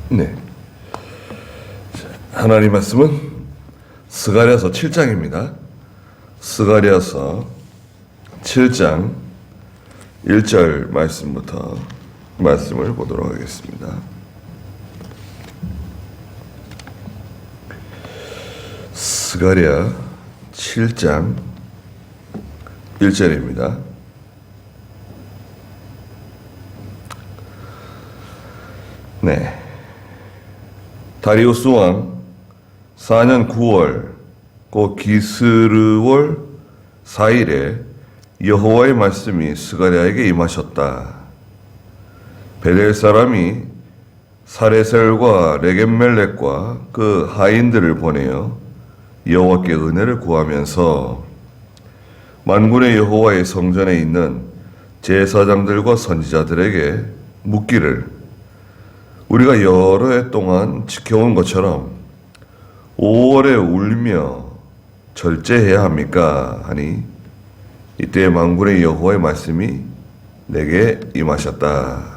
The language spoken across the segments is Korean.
네. 하나님 말씀은 스가랴서 7장입니다. 스가랴서 7장 1절 말씀부터 말씀을 보도록 하겠습니다. 스가랴 7장 1절입니다. 네. 다리우스 왕 4년 9월 곧 기스르월 4일에 여호와의 말씀이 스가랴에게 임하셨다. 베델 사람이 사레셀과 레겜멜렉과 그 하인들을 보내어 여호와께 은혜를 구하면서 만군의 여호와의 성전에 있는 제사장들과 선지자들에게 묻기를, 우리가 여러 해 동안 지켜온 것처럼 5월에 울며 절제해야 합니까? 하니 이때 만군의 여호와의 말씀이 내게 임하셨다.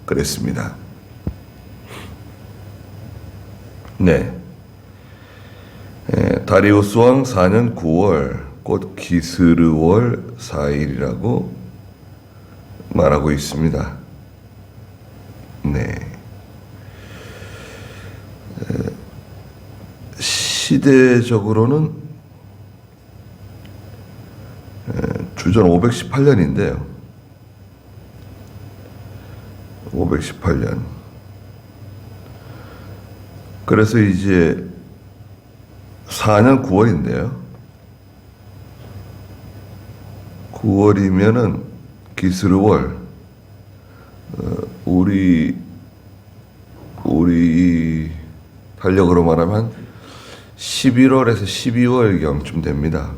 그랬습니다. 네. 다리우스 왕 4년 9월 곧 기스르월 4일이라고 말하고 있습니다. 네. 시대적으로는 주전 518년인데요. 518년. 그래서 이제 4년 9월인데요. 9월이면은 기스르월, 우리 달력으로 말하면 11월에서 12월경쯤 됩니다.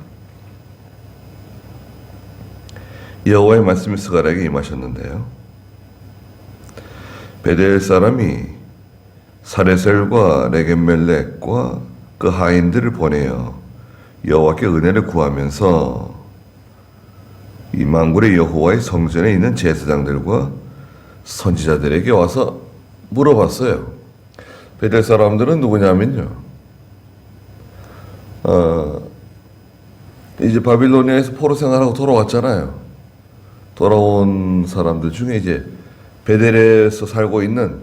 여호와의 말씀이 스가랴에게 임하셨는데요. 베델 사람이 사레셀과 레겜멜렉과 그 하인들을 보내어 여호와께 은혜를 구하면서 이 만군의 여호와의 성전에 있는 제사장들과 선지자들에게 와서 물어봤어요. 베델 사람들은 누구냐면요, 이제 바빌로니아에서 포로 생활하고 돌아왔잖아요. 돌아온 사람들 중에 이제 베델에서 살고 있는,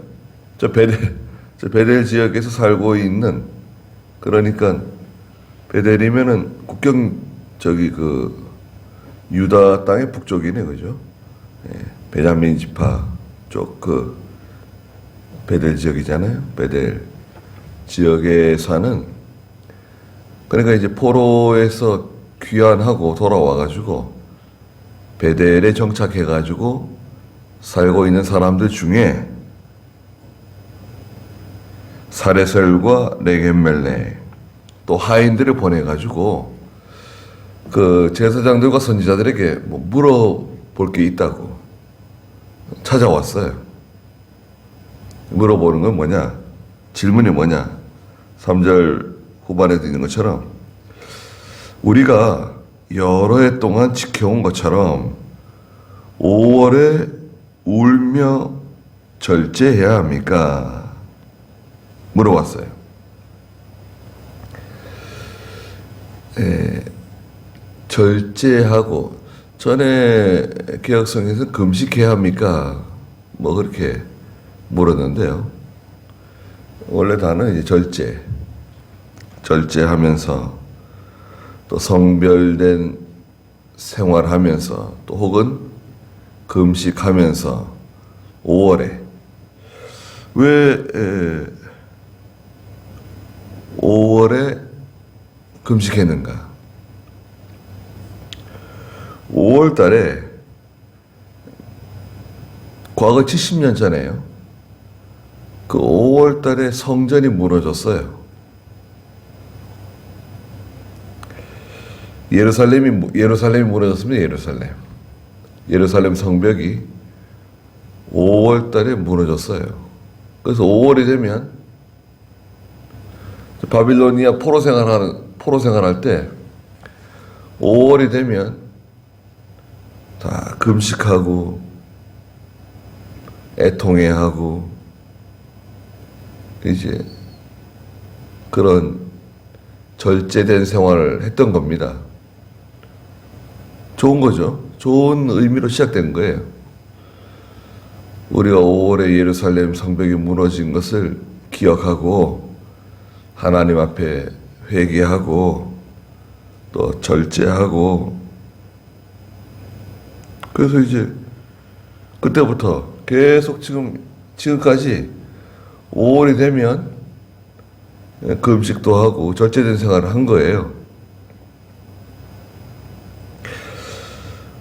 저 베델 지역에서 살고 있는, 그러니까 베델이면은 국경 그 유다 땅의 북쪽이네, 그죠? 예, 베냐민 지파 쪽 그 베델 지역이잖아요. 베델 지역에 사는, 그러니까 이제 포로에서 귀환하고 돌아와가지고 베델에 정착해가지고 살고 있는 사람들 중에 사레셀과 레겜멜렉 또 하인들을 보내가지고 그 제사장들과 선지자들에게 뭐 물어볼 게 있다고 찾아왔어요. 물어보는 건 뭐냐? 질문이 뭐냐? 3절 후반에도 있는 것처럼 우리가 여러 해 동안 지켜온 것처럼 5월에 울며 절제해야 합니까? 물어봤어요. 절제하고, 전에 개혁성에서 금식해야 합니까? 뭐 그렇게 물었는데요. 원래 단어는 이제 절제하면서 또 성별된 생활하면서 또 혹은 금식하면서 5월에 왜 5월에 금식했는가? 5월 달에 과거 70년 전에요. 그 5월 달에 성전이 무너졌어요. 예루살렘이 무너졌습니다. 예루살렘 성벽이 5월 달에 무너졌어요. 그래서 5월이 되면 바빌로니아 포로 생활할 때 5월이 되면 다 금식하고 애통해하고 이제 그런 절제된 생활을 했던 겁니다. 좋은 거죠. 좋은 의미로 시작된 거예요. 우리가 5월에 예루살렘 성벽이 무너진 것을 기억하고 하나님 앞에 회개하고 또 절제하고, 그래서 이제 그때부터 계속 지금까지 5월이 되면 금식도 하고 절제된 생활을 한 거예요.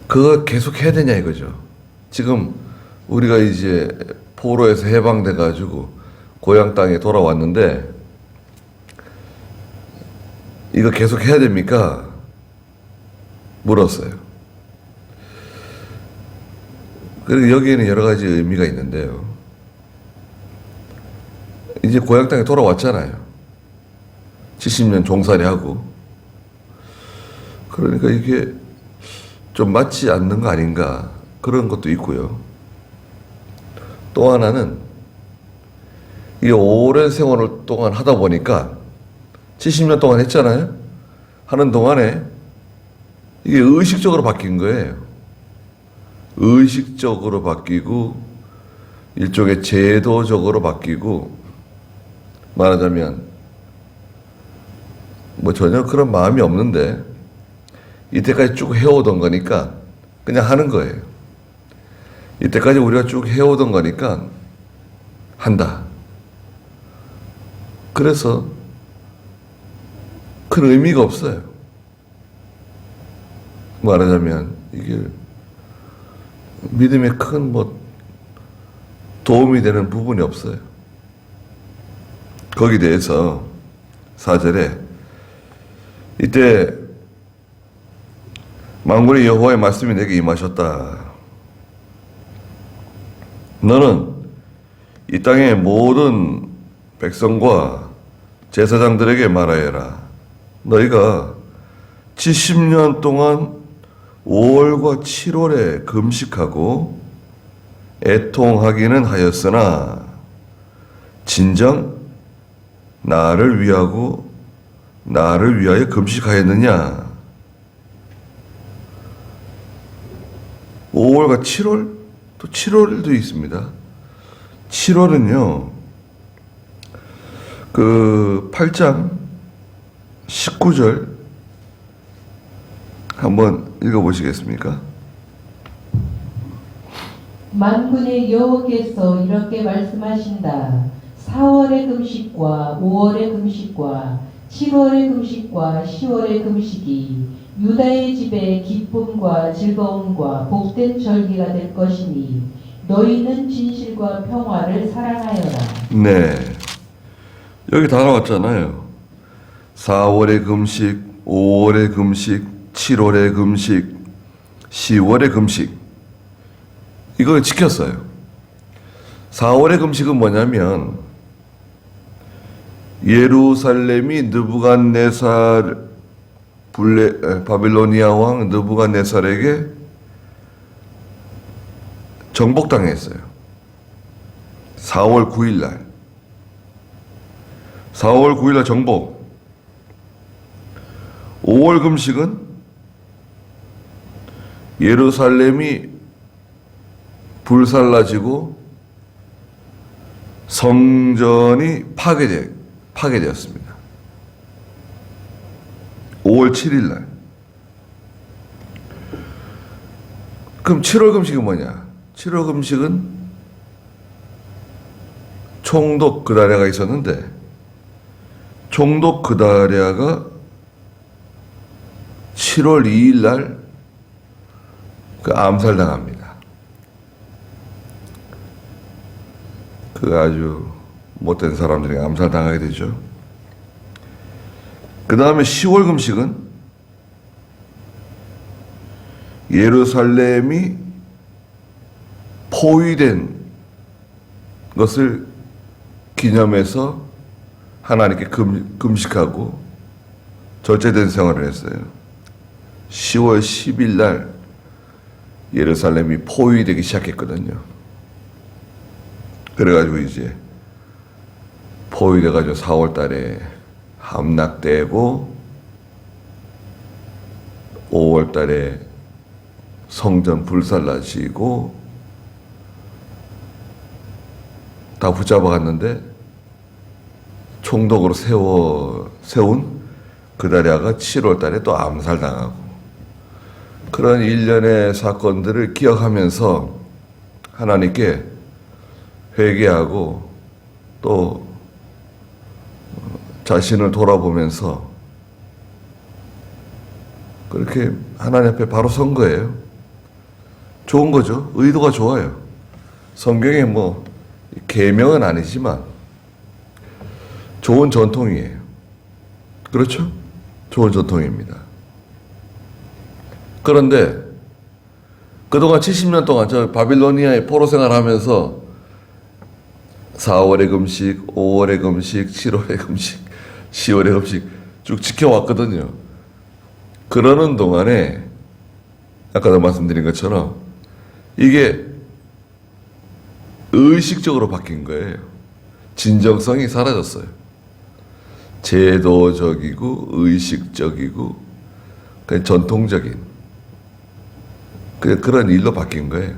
그거 계속 해야 되냐 이거죠. 지금 우리가 이제 포로에서 해방돼 가지고 고향 땅에 돌아왔는데 이거 계속 해야 됩니까? 물었어요. 그리고 여기에는 여러 가지 의미가 있는데요. 이제 고향 땅에 돌아왔잖아요. 70년 종살이 하고. 그러니까 이게 좀 맞지 않는 거 아닌가, 그런 것도 있고요. 또 하나는 이게 오랜 세월 동안 하다 보니까 70년 동안 했잖아요. 하는 동안에 이게 의식적으로 바뀐 거예요. 의식적으로 바뀌고 일종의 제도적으로 바뀌고, 말하자면 뭐 전혀 그런 마음이 없는데 이때까지 쭉 해오던 거니까 그냥 하는 거예요. 이때까지 우리가 쭉 해오던 거니까 한다. 그래서 큰 의미가 없어요. 말하자면 이게 믿음에 큰 도움이 되는 부분이 없어요. 거기에 대해서 4절에 이때 만군의 여호와의 말씀이 내게 임하셨다. 너는 이 땅의 모든 백성과 제사장들에게 말하여라. 너희가 70년 동안 5월과 7월에 금식하고 애통하기는 하였으나 진정 나를 위하고 나를 위하여 금식하였느냐? 5월과 7월? 또 7월도 있습니다. 7월은요, 그 8장 19절 한번 읽어보시겠습니까? 만군의 여호와께서 이렇게 말씀하신다. 4월의 금식과 5월의 금식과 7월의 금식과 10월의 금식이 유다의 집에 기쁨과 즐거움과 복된 절기가 될 것이니 너희는 진실과 평화를 사랑하여라. 네, 여기 다 나왔잖아요. 4월의 금식, 5월의 금식, 7월의 금식, 10월의 금식, 이걸 지켰어요. 4월의 금식은 뭐냐면 예루살렘이 바빌로니아 왕 느부갓네살에게 정복당했어요. 4월 9일날 4월 9일날 정복. 5월 금식은 예루살렘이 불살라지고 성전이 파괴되었습니다. 5월 7일날. 그럼 7월 금식은 뭐냐? 7월 금식은 총독 그다랴가 있었는데 총독 그다랴가 7월 2일날 그 암살당합니다. 그 아주 못된 사람들이 암살당하게 되죠. 그 다음에 10월 금식은 예루살렘이 포위된 것을 기념해서 하나님께 금식하고 절제된 생활을 했어요. 10월 10일 날 예루살렘이 포위되기 시작했거든요. 그래가지고 이제 포위돼가지고 4월 달에 함락되고 5월 달에 성전 불살라지고 다 붙잡아갔는데 총독으로 세운 그다리아가 7월 달에 또 암살당하고 그런 일련의 사건들을 기억하면서 하나님께 회개하고 또 자신을 돌아보면서 그렇게 하나님 앞에 바로 선 거예요. 좋은 거죠. 의도가 좋아요. 성경에 뭐 계명은 아니지만 좋은 전통이에요. 그렇죠? 좋은 전통입니다. 그런데 그동안 70년 동안 저 바빌로니아의 포로 생활하면서 4월의 금식, 5월의 금식, 7월의 금식, 10월의 금식 쭉 지켜왔거든요. 그러는 동안에 아까도 말씀드린 것처럼 이게 의식적으로 바뀐 거예요. 진정성이 사라졌어요. 제도적이고 의식적이고 그냥 전통적인 그런 일로 바뀐 거예요.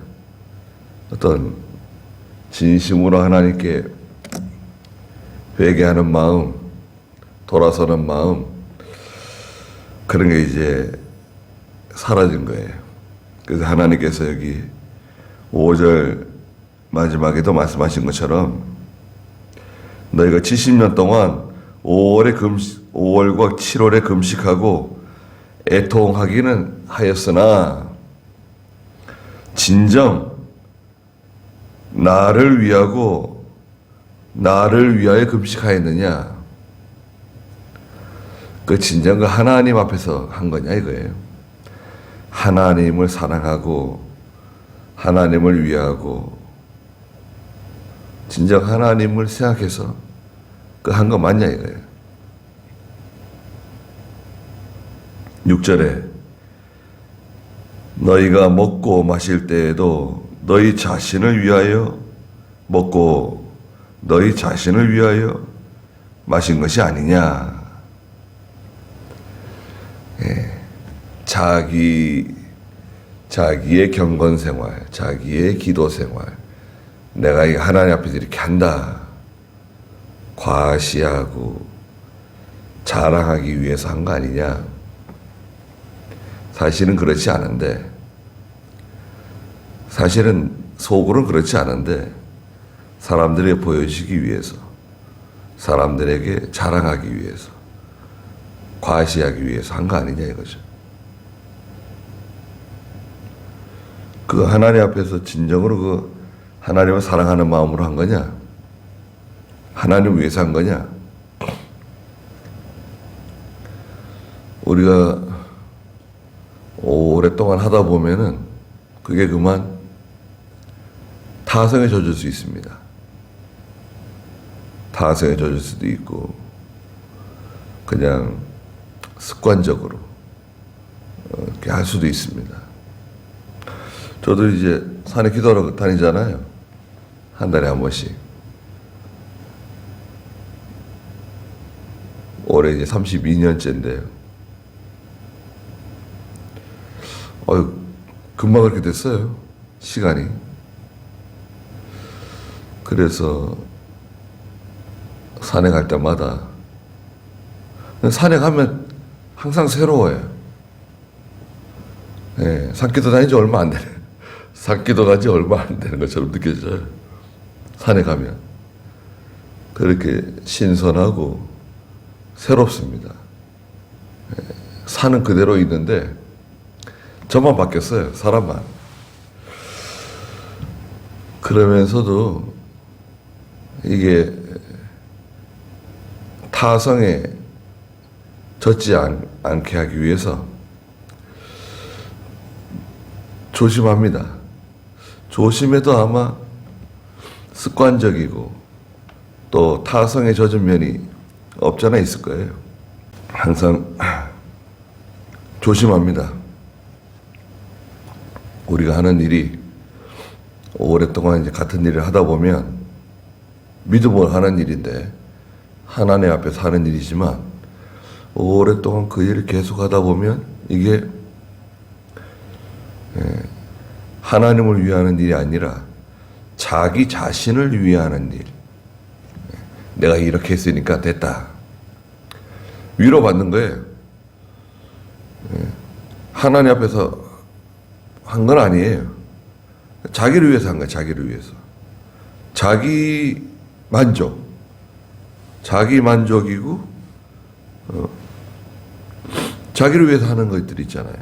어떤 진심으로 하나님께 회개하는 마음, 돌아서는 마음 그런 게 이제 사라진 거예요. 그래서 하나님께서 여기 5절 마지막에도 말씀하신 것처럼 너희가 70년 동안 5월과 7월에 금식하고 애통하기는 하였으나 진정 나를 위하고 나를 위하여 금식하였느냐? 그 진정 그 하나님 앞에서 한 거냐 이거예요. 하나님을 사랑하고 하나님을 위하고 진정 하나님을 생각해서 그 한 거 맞냐 이거예요. 6절에 너희가 먹고 마실 때에도 너희 자신을 위하여 먹고 너희 자신을 위하여 마신 것이 아니냐. 예. 자기의 경건 생활, 자기의 기도 생활, 내가 이 하나님 앞에서 이렇게 한다. 과시하고 자랑하기 위해서 한 거 아니냐. 사실은 그렇지 않은데, 사실은 속으로는 그렇지 않은데, 사람들에게 보여주기 위해서, 사람들에게 자랑하기 위해서, 과시하기 위해서 한 거 아니냐 이거죠. 그 하나님 앞에서 진정으로 그 하나님을 사랑하는 마음으로 한 거냐? 하나님을 위해서 한 거냐? 우리가 오랫동안 하다 보면은 그게 그만 타성에 젖을 수 있습니다. 타성에 젖을 수도 있고 그냥 습관적으로 이렇게 할 수도 있습니다. 저도 이제 산에 기도하러 다니잖아요. 한 달에 한 번씩. 올해 이제 32년째인데요. 금방 그렇게 됐어요. 시간이. 그래서 산에 갈 때마다 산에 가면 항상 새로워요. 예, 산기도 다닌 지 얼마 안 되네. 산기도 간 지 얼마 안 되는 것처럼 느껴져요. 산에 가면. 그렇게 신선하고 새롭습니다. 예, 산은 그대로 있는데 저만 바뀌었어요. 사람만. 그러면서도 이게 타성에 젖지 않게 하기 위해서 조심합니다. 조심해도 아마 습관적이고 또 타성에 젖은 면이 없잖아 있을 거예요. 항상 조심합니다. 우리가 하는 일이 오랫동안 이제 같은 일을 하다 보면 믿음으로 하는 일인데 하나님 앞에서 하는 일이지만 오랫동안 그 일을 계속하다 보면 이게 하나님을 위하는 일이 아니라 자기 자신을 위하는 일. 내가 이렇게 했으니까 됐다. 위로받는 거예요. 하나님 앞에서 한 건 아니에요. 자기를 위해서 한 거예요. 자기를 위해서. 자기 만족. 자기 만족이고 자기를 위해서 하는 것들이 있잖아요.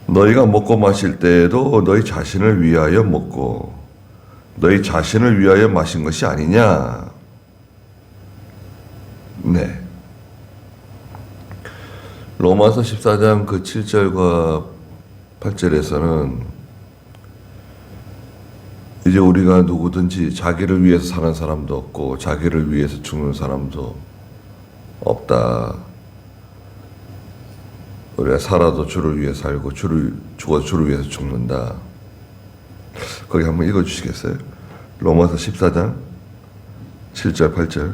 너희가 먹고 마실 때에도 너희 자신을 위하여 먹고 너희 자신을 위하여 마신 것이 아니냐. 네. 로마서 14장 그 7절과 8절에서는 이제 우리가 누구든지 자기를 위해서 사는 사람도 없고 자기를 위해서 죽는 사람도 없다. 우리가 살아도 주를 위해 살고 죽어도 주를 위해서 죽는다. 거기 한번 읽어주시겠어요? 로마서 14장 7절 8절.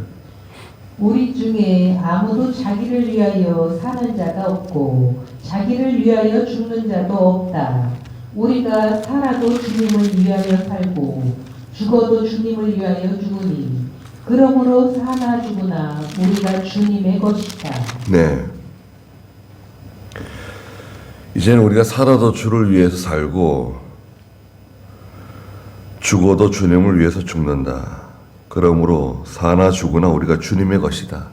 우리 중에 아무도 자기를 위하여 사는 자가 없고 자기를 위하여 죽는 자도 없다. 우리가 살아도 주님을 위하여 살고 죽어도 주님을 위하여 죽으니 그러므로 사나 죽으나 우리가 주님의 것이다. 네. 이제는 우리가 살아도 주를 위해서 살고 죽어도 주님을 위해서 죽는다. 그러므로 사나 죽으나 우리가 주님의 것이다.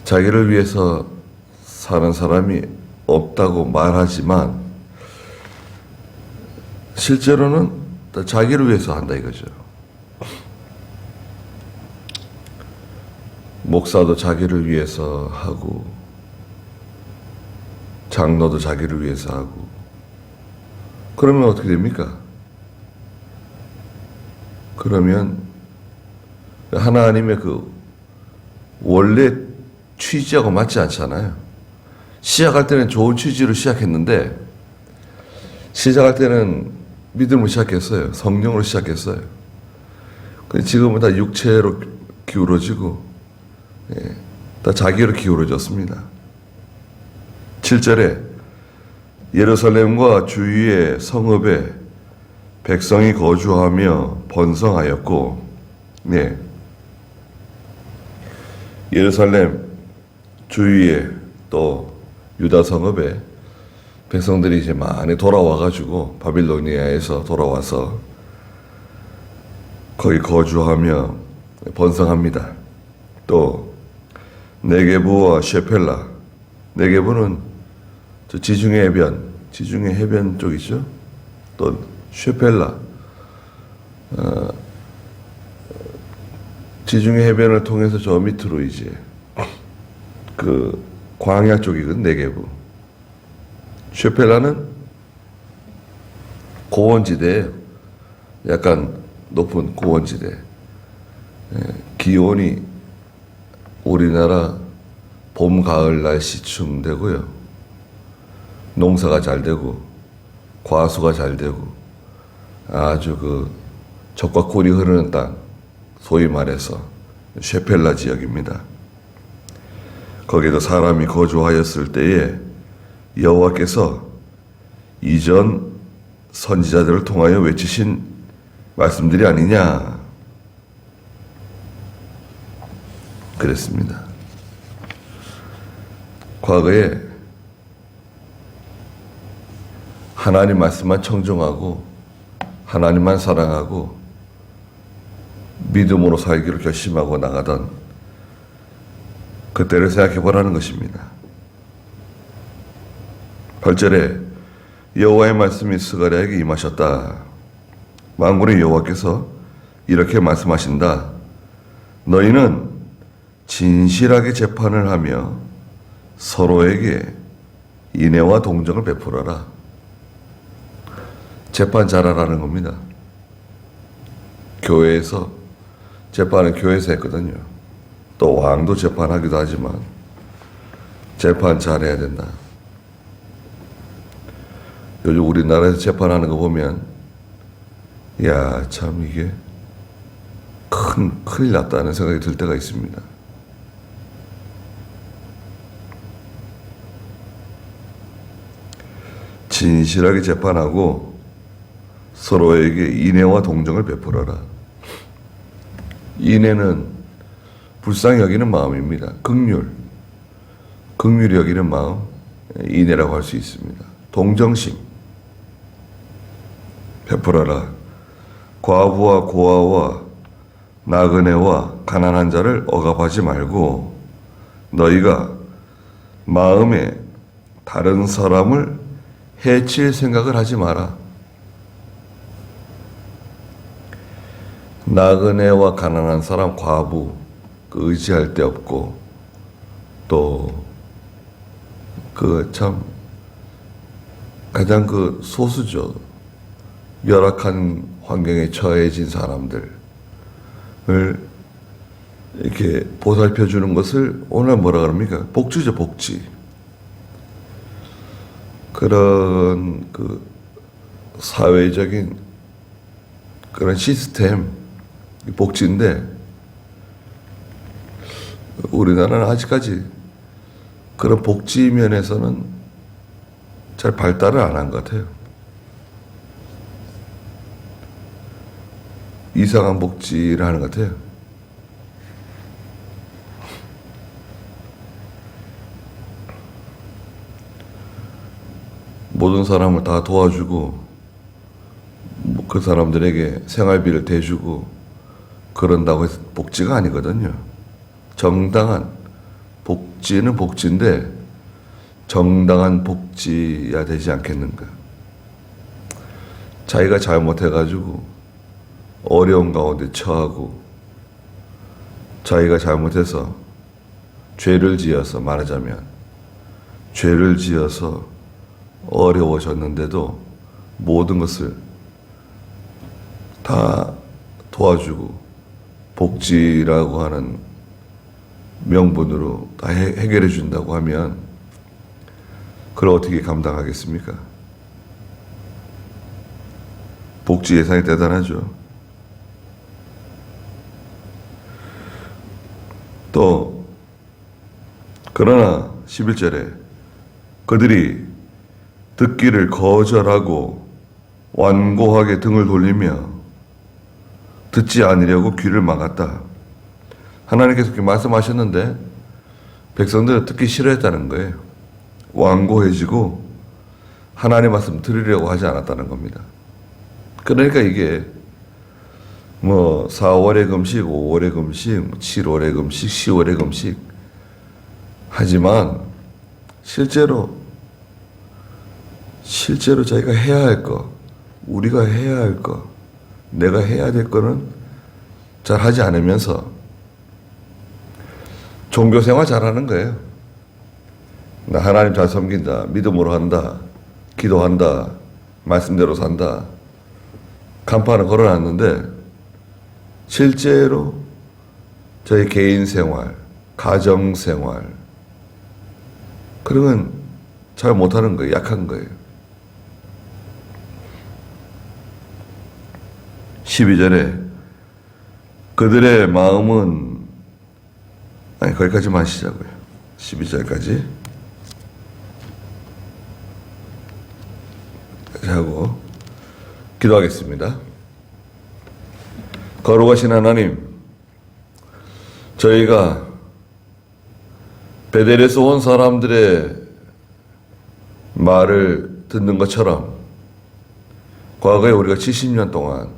자기를 위해서 사는 사람이 없다고 말하지만 실제로는 자기를 위해서 한다 이거죠. 목사도 자기를 위해서 하고 장로도 자기를 위해서 하고 그러면 어떻게 됩니까? 그러면 하나님의 그 원래 취지하고 맞지 않잖아요. 시작할 때는 좋은 취지로 시작했는데 시작할 때는 믿음으로 시작했어요. 성령으로 시작했어요. 근데 지금은 다 육체로 기울어지고 다 자기로 기울어졌습니다. 7절에 예루살렘과 주위의 성읍에 백성이 거주하며 번성하였고, 네. 예루살렘 주위에 또 유다 성읍에 백성들이 이제 많이 돌아와가지고 바빌로니아에서 돌아와서 거기 거주하며 번성합니다. 또 네게부와 셰펠라, 네게부는 저 지중해 해변 쪽이죠. 또 셰펠라, 지중해 해변을 통해서 저 밑으로 이제 그 광야 쪽이거든. 네게부. 셰펠라는 고원지대예요. 약간 높은 고원지대. 기온이 우리나라 봄, 가을 날씨쯤 되고요. 농사가 잘 되고 과수가 잘 되고 아주 그 젖과 꿀이 흐르는 땅, 소위 말해서 셰펠라 지역입니다. 거기도 사람이 거주하였을 때에 여호와께서 이전 선지자들을 통하여 외치신 말씀들이 아니냐 그랬습니다. 과거에 하나님 말씀만 청종하고 하나님만 사랑하고 믿음으로 살기로 결심하고 나가던 그때를 생각해 보라는 것입니다. 8절에 여호와의 말씀이 스가랴에게 임하셨다. 만군의 여호와께서 이렇게 말씀하신다. 너희는 진실하게 재판을 하며 서로에게 인애와 동정을 베풀어라. 재판 잘하라는 겁니다. 교회에서 재판은 교회에서 했거든요. 또 왕도 재판하기도 하지만 재판 잘해야 된다. 요즘 우리나라에서 재판하는 거 보면 야, 참 이게 큰일 났다는 생각이 들 때가 있습니다. 진실하게 재판하고 서로에게 인애와 동정을 베풀어라. 인애는 불쌍히 여기는 마음입니다. 긍휼히 여기는 마음, 인애라고 할 수 있습니다. 동정심 베풀어라. 과부와 고아와 나그네와 가난한 자를 억압하지 말고 너희가 마음에 다른 사람을 해칠 생각을 하지 마라. 나그네와 가난한 사람, 과부 의지할 데 없고 또 참 가장 소수죠. 열악한 환경에 처해진 사람들을 이렇게 보살펴 주는 것을 오늘 뭐라 그럽니까? 복지죠, 복지. 그런 사회적인 그런 시스템, 복지인데 우리나라는 아직까지 그런 복지 면에서는 잘 발달을 안 한 것 같아요. 이상한 복지를 하는 것 같아요. 모든 사람을 다 도와주고 그 사람들에게 생활비를 대주고 그런다고 해서 복지가 아니거든요. 정당한 복지는 복지인데 정당한 복지야 되지 않겠는가. 자기가 잘못해가지고 어려운 가운데 처하고 자기가 잘못해서 죄를 지어서 말하자면 죄를 지어서 어려워졌는데도 모든 것을 다 도와주고 복지라고 하는 명분으로 다 해결해 준다고 하면 그걸 어떻게 감당하겠습니까? 복지 예산이 대단하죠. 또 그러나 11절에 그들이 듣기를 거절하고 완고하게 등을 돌리며 듣지 않으려고 귀를 막았다. 하나님께서 그렇게 말씀하셨는데 백성들은 듣기 싫어했다는 거예요. 완고해지고 하나님 말씀 들으려고 하지 않았다는 겁니다. 그러니까 이게 4월의 금식, 5월의 금식, 7월의 금식, 10월의 금식 하지만 실제로 자기가 해야 할 거, 우리가 해야 할 거, 내가 해야 될 거는 잘 하지 않으면서 종교생활 잘하는 거예요. 나 하나님 잘 섬긴다, 믿음으로 한다, 기도한다, 말씀대로 산다, 간판을 걸어놨는데 실제로 저희 개인 생활, 가정 생활 그런 건 잘 못하는 거예요. 약한 거예요. 12절에 그들의 마음은 거기까지만 하시자고요. 12절까지 하고 기도하겠습니다. 거룩하신 하나님, 저희가 베델에서 온 사람들의 말을 듣는 것처럼 과거에 우리가 70년 동안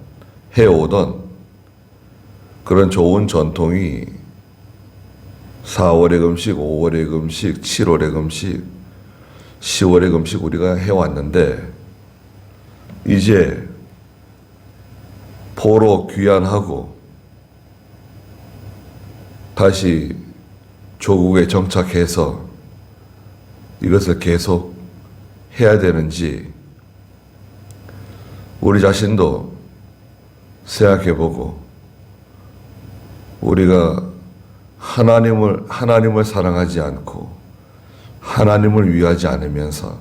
해오던 그런 좋은 전통이 4월의 금식, 5월의 금식, 7월의 금식, 10월의 금식 우리가 해왔는데 이제 포로 귀환하고 다시 조국에 정착해서 이것을 계속 해야 되는지 우리 자신도 생각해보고 우리가 하나님을 사랑하지 않고 하나님을 위하지 않으면서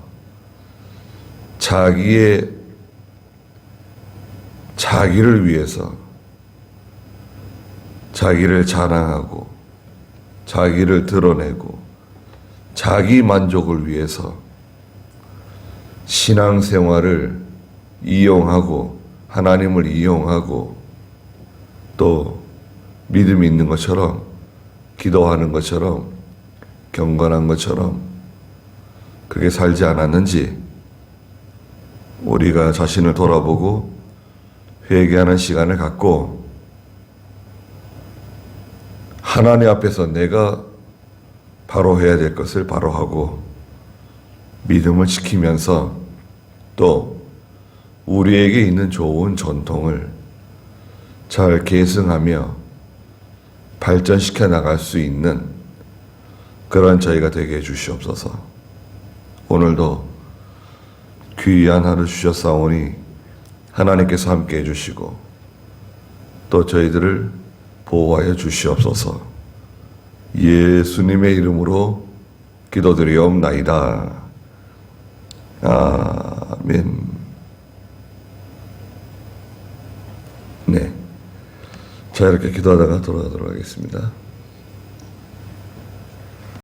자기의 자기를 위해서 자기를 자랑하고 자기를 드러내고 자기 만족을 위해서 신앙생활을 이용하고 하나님을 이용하고 또 믿음이 있는 것처럼 기도하는 것처럼 경건한 것처럼 그렇게 살지 않았는지 우리가 자신을 돌아보고 회개하는 시간을 갖고 하나님 앞에서 내가 바로 해야 될 것을 바로 하고 믿음을 지키면서 또 우리에게 있는 좋은 전통을 잘 계승하며 발전시켜 나갈 수 있는 그런 저희가 되게 해주시옵소서. 오늘도 귀한 하루 주셨사오니 하나님께서 함께 해주시고 또 저희들을 보호하여 주시옵소서. 예수님의 이름으로 기도드리옵나이다. 아멘. 네. 자, 이렇게 기도하다가 돌아가도록 하겠습니다.